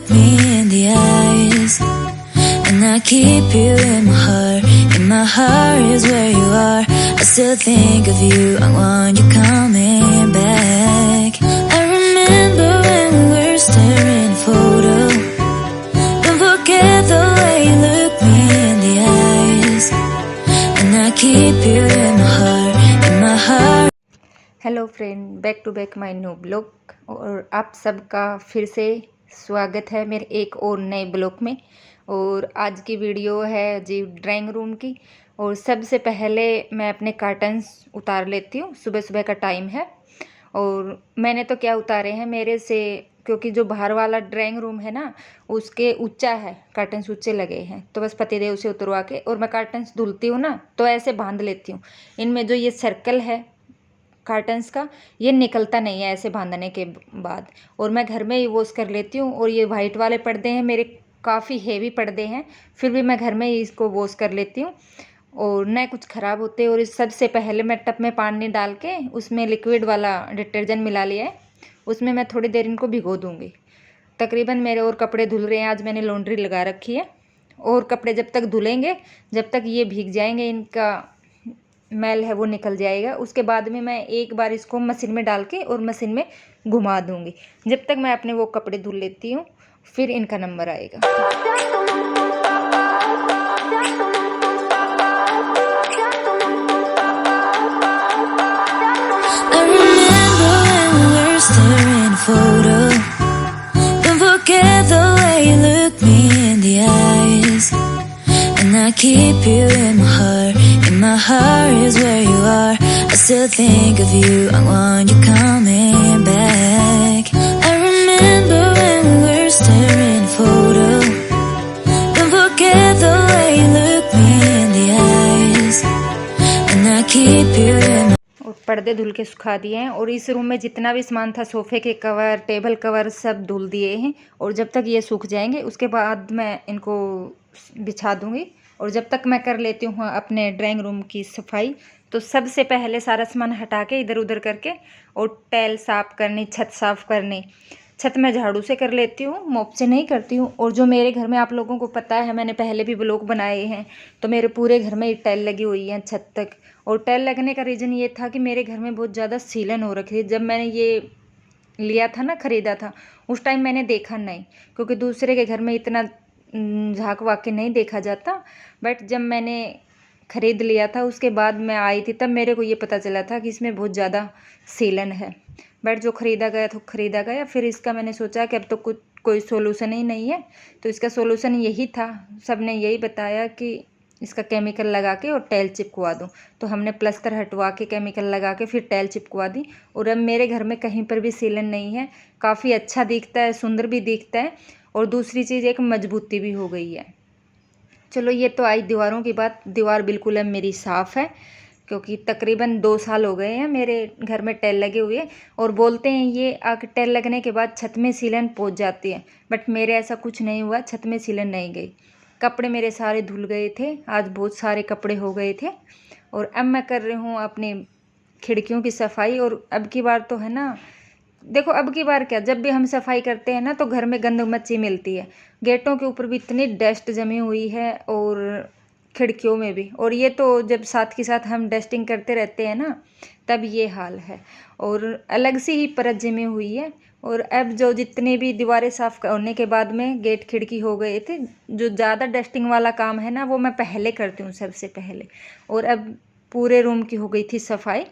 look me in the eyes, and I keep you in my heart. In my heart is where you are. I still think of you. I want you coming back. I remember when we were staring at a photo. Don't forget the way you look me in the eyes, and I keep you in my heart. In my heart. Hello friend, back to back my new blog और आप सबका फिर से स्वागत है मेरे एक और नए ब्लॉग में। और आज की वीडियो है जी ड्राइंग रूम की। और सबसे पहले मैं अपने कर्टन्स उतार लेती हूँ। सुबह सुबह का टाइम है और मैंने तो क्या उतारे हैं मेरे से, क्योंकि जो बाहर वाला ड्राइंग रूम है ना उसके ऊंचा है, कर्टन्स ऊंचे लगे हैं, तो बस पतिदेव से उतरवा के और मैं कर्टन्स धुलती हूँ ना तो ऐसे बांध लेती हूँ। इनमें जो ये सर्कल है कर्टन्स का ये निकलता नहीं है ऐसे बांधने के बाद, और मैं घर में ही वॉश कर लेती हूँ। और ये वाइट वाले पर्दे हैं मेरे, काफ़ी हेवी पर्दे हैं, फिर भी मैं घर में ही इसको वॉश कर लेती हूँ और न कुछ ख़राब होते। और इस सबसे पहले मैं टब में पानी डाल के उसमें लिक्विड वाला डिटर्जेंट मिला लिया है, उसमें मैं थोड़ी देर इनको भिगो दूँगी। तकरीबन मेरे और कपड़े धुल रहे हैं, आज मैंने लॉन्ड्री लगा रखी है। और कपड़े जब तक धुलेंगे, जब तक ये भीग जाएंगे, इनका मैल है वो निकल जाएगा। उसके बाद में मैं एक बार इसको मशीन में डाल के और मशीन में घुमा दूंगी। जब तक मैं अपने वो कपड़े धुल लेती हूँ फिर इनका नंबर आएगा। I remember when we were staring at a photo. Don't forget the way you look me in the eyes, and I keep you in my heart. In my heart is where you are. I still think of you. I want you coming back. I remember when we were staring at a photo. Don't forget the way you look me in the eyes, and I keep you in my. और पर्दे धुल के सुखा दिए हैं और इस room में जितना भी सामान था, सोफ़े के कवर, टेबल कवर, सब धुल दिए हैं। और जब तक ये सूख जाएंगे उसके बाद मैं इनको बिछा दूंगी। और जब तक मैं कर लेती हूँ अपने ड्राइंग रूम की सफाई, तो सबसे पहले सारा सामान हटा के इधर उधर करके और टाइल साफ़ करनी, छत साफ़ करनी। छत में झाड़ू से कर लेती हूँ, मोप से नहीं करती हूँ। और जो मेरे घर में आप लोगों को पता है, मैंने पहले भी ब्लॉग बनाए हैं, तो मेरे पूरे घर में टाइल लगी हुई है छत तक। और टाइल लगने का रीज़न ये था कि मेरे घर में बहुत ज़्यादा सीलन हो रखी थी। जब मैंने ये लिया था ना, ख़रीदा था, उस टाइम मैंने देखा नहीं, क्योंकि दूसरे के घर में इतना झाँक वाक के नहीं देखा जाता। बट जब मैंने ख़रीद लिया था उसके बाद मैं आई थी, तब मेरे को ये पता चला था कि इसमें बहुत ज़्यादा सीलन है। बट जो ख़रीदा गया तो ख़रीदा गया। फिर इसका मैंने सोचा कि अब तो कुछ कोई सोल्यूशन ही नहीं है, तो इसका सोल्यूशन यही था, सब ने यही बताया कि इसका केमिकल लगा के और टाइल चिपकवा दूँ। तो हमने प्लास्टर हटवा के केमिकल लगा के फिर टाइल चिपकवा दी। और अब मेरे घर में कहीं पर भी सीलन नहीं है, काफ़ी अच्छा दिखता है, सुंदर भी दिखता है। और दूसरी चीज़ एक मजबूती भी हो गई है। चलो ये तो आई दीवारों की बात। दीवार बिल्कुल अब मेरी साफ़ है, क्योंकि तकरीबन 2 साल हो गए हैं मेरे घर में टाइल लगे हुए। और बोलते हैं ये आके टाइल लगने के बाद छत में सीलन पहुंच जाती है, बट मेरे ऐसा कुछ नहीं हुआ, छत में सीलन नहीं गई। कपड़े मेरे सारे धुल गए थे, आज बहुत सारे कपड़े हो गए थे। और अब मैं कर रही हूँ अपनी खिड़कियों की सफाई। और अब की बार तो है ना, देखो अब की बार क्या, जब भी हम सफाई करते हैं ना तो घर में गंद मच्ची मिलती है। गेटों के ऊपर भी इतनी डस्ट जमी हुई है और खिड़कियों में भी। और ये तो जब साथ के साथ हम डस्टिंग करते रहते हैं ना, तब ये हाल है। और अलग से ही परत जमी हुई है। और अब जो जितने भी दीवारें साफ़ करने के बाद में गेट खिड़की हो गए थे, जो ज़्यादा डस्टिंग वाला काम है ना वो मैं पहले करती हूँ, सबसे पहले। और अब पूरे रूम की हो गई थी सफाई।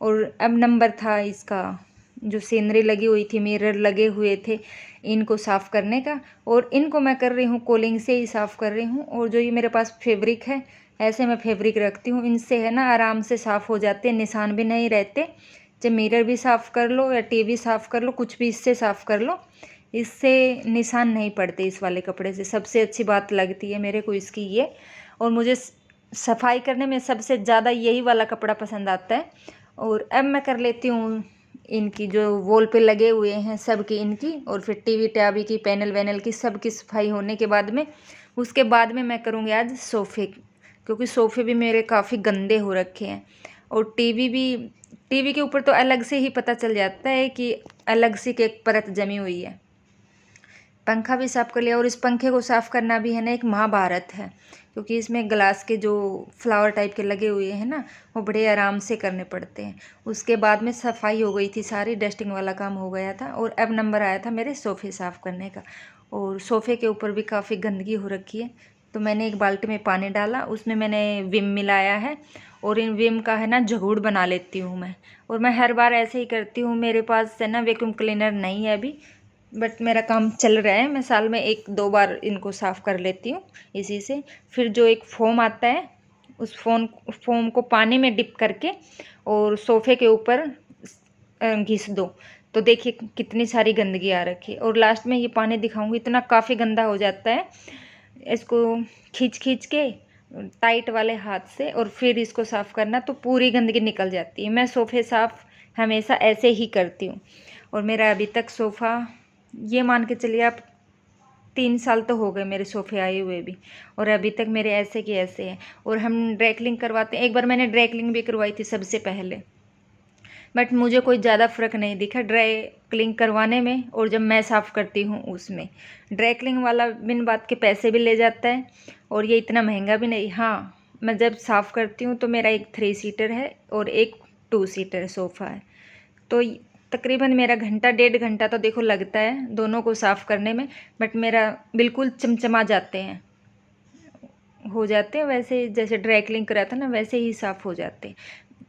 और अब नंबर था इसका, जो सीनरी लगी हुई थी, मिरर लगे हुए थे, इनको साफ़ करने का। और इनको मैं कर रही हूँ कोलिंग से ही साफ़ कर रही हूँ। और जो ये मेरे पास फैब्रिक है, ऐसे मैं फैब्रिक रखती हूँ, इनसे है ना आराम से साफ़ हो जाते हैं, निशान भी नहीं रहते। जब मिरर भी साफ़ कर लो या टीवी साफ़ कर लो, कुछ भी इससे साफ़ कर लो, इससे निशान नहीं पड़ते इस वाले कपड़े से। सबसे अच्छी बात लगती है मेरे को इसकी ये। और मुझे सफाई करने में सबसे ज़्यादा यही वाला कपड़ा पसंद आता है। और अब मैं कर लेती हूँ इनकी जो वॉल पे लगे हुए हैं सब की इनकी, और फिर टीवी टावी की, पैनल वैनल की, सब की सफाई होने के बाद में, उसके बाद में मैं करूँगी आज सोफ़े, क्योंकि सोफ़े भी मेरे काफ़ी गंदे हो रखे हैं। और टीवी के ऊपर तो अलग से ही पता चल जाता है कि अलग से एक परत जमी हुई है। पंखा भी साफ़ कर लिया। और इस पंखे को साफ़ करना भी है ना एक महाभारत है, क्योंकि इसमें ग्लास के जो फ्लावर टाइप के लगे हुए हैं ना, वो बड़े आराम से करने पड़ते हैं। उसके बाद में सफाई हो गई थी, सारी डस्टिंग वाला काम हो गया था। और अब नंबर आया था मेरे सोफ़े साफ़ करने का। और सोफ़े के ऊपर भी काफ़ी गंदगी हो रखी है, तो मैंने एक बाल्टी में पानी डाला, उसमें मैंने विम मिलाया है। और इन विम का है ना झगूड़ बना लेती हूँ मैं। और मैं हर बार ऐसे ही करती हूँ। मेरे पास है ना वैक्यूम क्लीनर नहीं है अभी, बट मेरा काम चल रहा है। मैं साल में 1-2 बार इनको साफ़ कर लेती हूँ इसी से। फिर जो एक फोम आता है, उस फोम को पानी में डिप करके और सोफ़े के ऊपर घिस दो, तो देखिए कितनी सारी गंदगी आ रखी है। और लास्ट में ये पानी दिखाऊंगी, इतना काफ़ी गंदा हो जाता है। इसको खींच खींच के टाइट वाले हाथ से और फिर इसको साफ़ करना, तो पूरी गंदगी निकल जाती है। मैं सोफ़े साफ़ हमेशा ऐसे ही करती हूँ। और मेरा अभी तक सोफ़ा, ये मान के चलिए आप 3 साल तो हो गए मेरे सोफ़े आए हुए भी, और अभी तक मेरे ऐसे के ऐसे हैं। और हम ड्राई क्लीनिंग करवाते हैं। एक बार मैंने ड्राई क्लीनिंग भी करवाई थी सबसे पहले, बट मुझे कोई ज़्यादा फ़र्क नहीं दिखा ड्राई क्लीनिंग करवाने में और जब मैं साफ़ करती हूँ उसमें। ड्राई क्लीनिंग वाला बिन बात के पैसे भी ले जाता है, और ये इतना महंगा भी नहीं। हाँ, मैं जब साफ़ करती हूँ तो मेरा एक 3 सीटर है और एक 2 सीटर सोफ़ा है, तो तकरीबन मेरा घंटा 1.5 घंटा तो देखो लगता है दोनों को साफ़ करने में। बट मेरा बिल्कुल चमचमा जाते हैं, हो जाते हैं वैसे जैसे ड्राई क्लीनिंग करा था ना, वैसे ही साफ़ हो जाते हैं।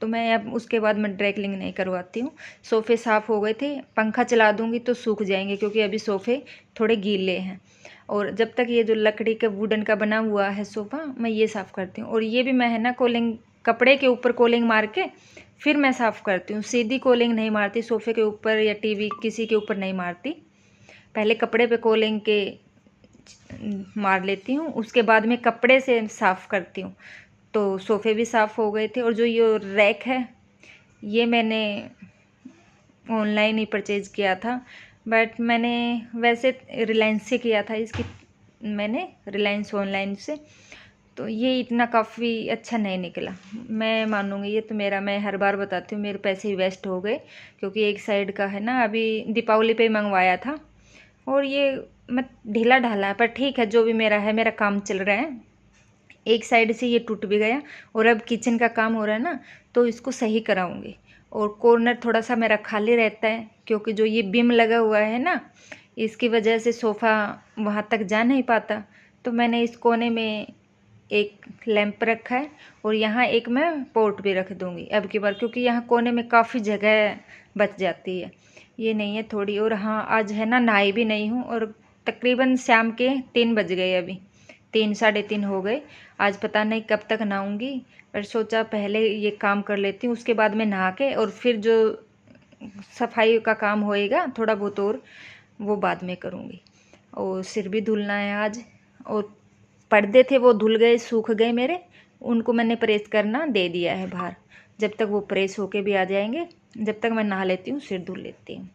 तो मैं अब उसके बाद मैं ड्राई क्लीनिंग नहीं करवाती हूँ। सोफ़े साफ़ हो गए थे, पंखा चला दूँगी तो सूख जाएंगे, क्योंकि अभी सोफ़े थोड़े गीले हैं। और जब तक ये जो लकड़ी का वुडन का बना हुआ है सोफ़ा, मैं ये साफ़ करती हूँ। और ये भी मैं है ना कोलिंग, कपड़े के ऊपर कोलिंग मार के फिर मैं साफ़ करती हूँ। सीधी कोलिंग नहीं मारती सोफ़े के ऊपर या टीवी किसी के ऊपर नहीं मारती, पहले कपड़े पे कोलिंग के मार लेती हूँ, उसके बाद में कपड़े से साफ़ करती हूँ। तो सोफ़े भी साफ़ हो गए थे। और जो ये रैक है, ये मैंने ऑनलाइन ही परचेज़ किया था, बट मैंने वैसे रिलायंस से किया था इसकी, मैंने रिलायंस ऑनलाइन से। तो ये इतना काफ़ी अच्छा नहीं निकला, मैं मानूँगी। ये तो मेरा, मैं हर बार बताती हूँ, मेरे पैसे ही वेस्ट हो गए, क्योंकि एक साइड का है ना अभी दीपावली पे मंगवाया था, और ये मैं ढीला ढाला है, पर ठीक है जो भी मेरा है, मेरा काम चल रहा है। एक साइड से ये टूट भी गया, और अब किचन का काम हो रहा है ना, तो इसको सही कराऊंगी। और कॉर्नर थोड़ा सा मेरा खाली रहता है, क्योंकि जो ये बीम लगा हुआ है ना, इसकी वजह से सोफ़ा वहाँ तक जा नहीं पाता। तो मैंने इस कोने में एक लैंप रखा है, और यहाँ एक मैं पोर्ट भी रख दूँगी अब की बार, क्योंकि यहाँ कोने में काफ़ी जगह बच जाती है, ये नहीं है थोड़ी। और हाँ, आज है ना नहाई भी नहीं हूँ, और तकरीबन शाम के 3 बज गए, अभी 3 साढ़े 3 हो गए। आज पता नहीं कब तक नहाऊंगी, पर सोचा पहले ये काम कर लेती हूँ, उसके बाद में नहा के और फिर जो सफाई का काम होएगा थोड़ा बहुत और, वो बाद में करूँगी। और सिर भी धुलना है आज, और पर्दे थे वो धुल गए, सूख गए मेरे, उनको मैंने प्रेस करना दे दिया है बाहर। जब तक वो प्रेस होके भी आ जाएंगे, जब तक मैं नहा लेती हूँ, सिर धुल लेती हूँ।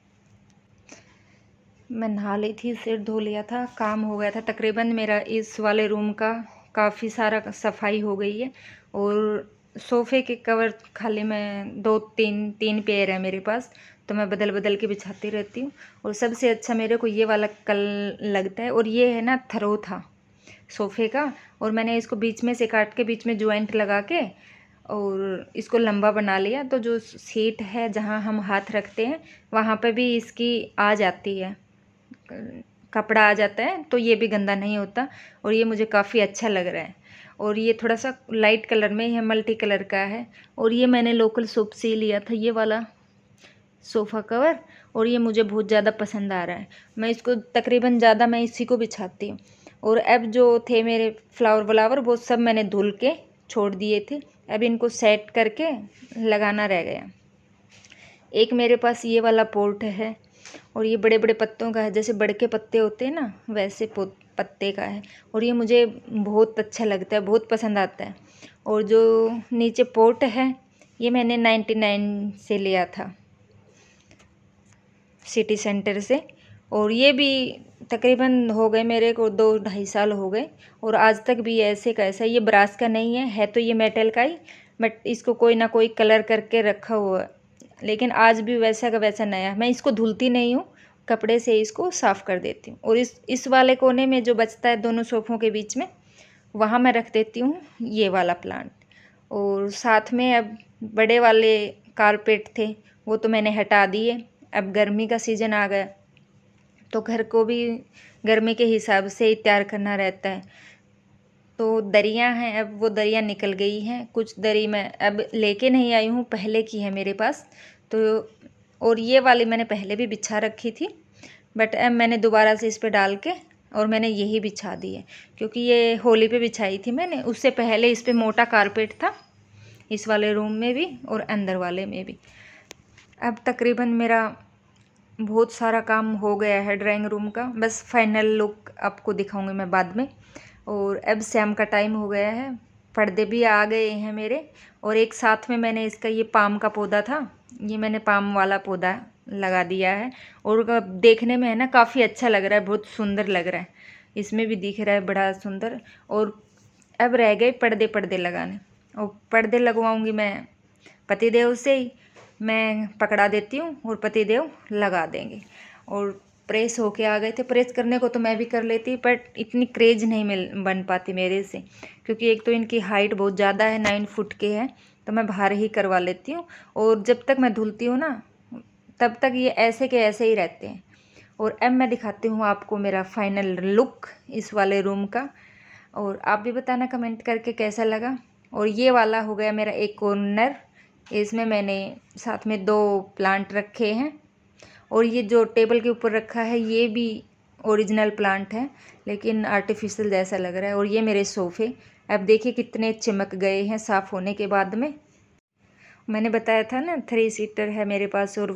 मैं नहा ली थी, सिर धो लिया था, काम हो गया था। तकरीबन मेरा इस वाले रूम का काफ़ी सारा सफाई हो गई है। और सोफ़े के कवर खाली मैं 2-3 पेयर है मेरे पास, तो मैं बदल बदल के बिछाती रहती हूँ। और सबसे अच्छा मेरे को ये वाला कल लगता है, और ये है ना थरो था सोफ़े का, और मैंने इसको बीच में से काट के बीच में जॉइंट लगा के और इसको लंबा बना लिया। तो जो सीट है जहाँ हम हाथ रखते हैं, वहाँ पे भी इसकी आ जाती है, कपड़ा आ जाता है, तो ये भी गंदा नहीं होता। और ये मुझे काफ़ी अच्छा लग रहा है। और ये थोड़ा सा लाइट कलर में है, मल्टी कलर का है। और ये मैंने लोकल शॉप से लिया था, ये वाला सोफ़ा कवर, और ये मुझे बहुत ज़्यादा पसंद आ रहा है। मैं इसको तकरीबन ज़्यादा मैं इसी को बिछाती हूँ। और अब जो थे मेरे फ्लावर व्लावर, वो सब मैंने धुल के छोड़ दिए थे, अब इनको सेट करके लगाना रह गया। एक मेरे पास ये वाला पोर्ट है, और ये बड़े बड़े पत्तों का है, जैसे बड़ के पत्ते होते हैं ना, वैसे पत्ते का है। और ये मुझे बहुत अच्छा लगता है, बहुत पसंद आता है। और जो नीचे पोर्ट है, ये मैंने 99 से लिया था, सिटी सेंटर से। और ये भी तकरीबन हो गए मेरे को 2-2.5 साल हो गए, और आज तक भी ऐसे का ऐसा। ये ब्रास का नहीं है तो ये मेटल का ही, बट इसको कोई ना कोई कलर करके रखा हुआ है, लेकिन आज भी वैसा का वैसा नया। मैं इसको धुलती नहीं हूँ, कपड़े से इसको साफ़ कर देती हूँ। और इस वाले कोने में जो बचता है दोनों सोफ़ों के बीच में, वहाँ मैं रख देती हूँ ये वाला प्लांट। और साथ में अब बड़े वाले कारपेट थे वो तो मैंने हटा दिए। अब गर्मी का सीज़न आ गया तो घर को भी गर्मी के हिसाब से ही तैयार करना रहता है। तो दरियाँ हैं, अब वो दरियाँ निकल गई हैं। कुछ दरी मैं अब लेके नहीं आई हूँ, पहले की है मेरे पास। तो और ये वाली मैंने पहले भी बिछा रखी थी, बट अब मैंने दोबारा से इस पे डाल के और मैंने यही बिछा दी है, क्योंकि ये होली पे बिछाई थी मैंने। उससे पहले इस पे मोटा कारपेट था, इस वाले रूम में भी और अंदर वाले में भी। अब तकरीबन मेरा बहुत सारा काम हो गया है ड्राइंग रूम का, बस फाइनल लुक आपको दिखाऊंगी मैं बाद में। और अब शाम का टाइम हो गया है, पर्दे भी आ गए हैं मेरे। और एक साथ में मैंने इसका ये पाम का पौधा था, ये मैंने पाम वाला पौधा लगा दिया है। और देखने में है ना काफ़ी अच्छा लग रहा है, बहुत सुंदर लग रहा है, इसमें भी दिख रहा है बड़ा सुंदर। और अब रह गए पर्दे लगाने, और पर्दे लगवाऊंगी मैं पतिदेव से ही, मैं पकड़ा देती हूँ और पतिदेव लगा देंगे। और प्रेस होके आ गए थे, प्रेस करने को तो मैं भी कर लेती, बट इतनी क्रेज नहीं बन पाती मेरे से, क्योंकि एक तो इनकी हाइट बहुत ज़्यादा है, 9 फुट के है, तो मैं बाहर ही करवा लेती हूँ। और जब तक मैं धुलती हूँ ना तब तक ये ऐसे के ऐसे ही रहते हैं। और अब मैं दिखाती हूँ आपको मेरा फाइनल लुक इस वाले रूम का, और आप भी बताना कमेंट करके कैसा लगा। और ये वाला हो गया मेरा एक कॉर्नर, इसमें मैंने साथ में 2 प्लांट रखे हैं। और ये जो टेबल के ऊपर रखा है ये भी ओरिजिनल प्लांट है, लेकिन आर्टिफिशियल जैसा लग रहा है। और ये मेरे सोफ़े अब देखिए कितने चमक गए हैं साफ़ होने के बाद में। मैंने बताया था ना 3 सीटर है मेरे पास और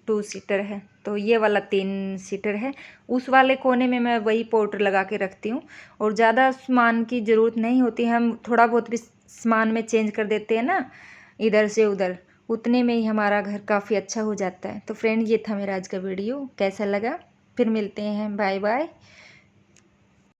2 सीटर है, तो ये वाला 3 सीटर है। उस वाले कोने में मैं वही पोर्ट लगा के रखती हूँ, और ज़्यादा सामान की ज़रूरत नहीं होती, हम थोड़ा बहुत भी सामान में चेंज कर देते हैं ना इधर से उधर, उतने में ही हमारा घर काफ़ी अच्छा हो जाता है। तो फ्रेंड ये था मेरा आज का वीडियो, कैसा लगा? फिर मिलते हैं, बाय बाय।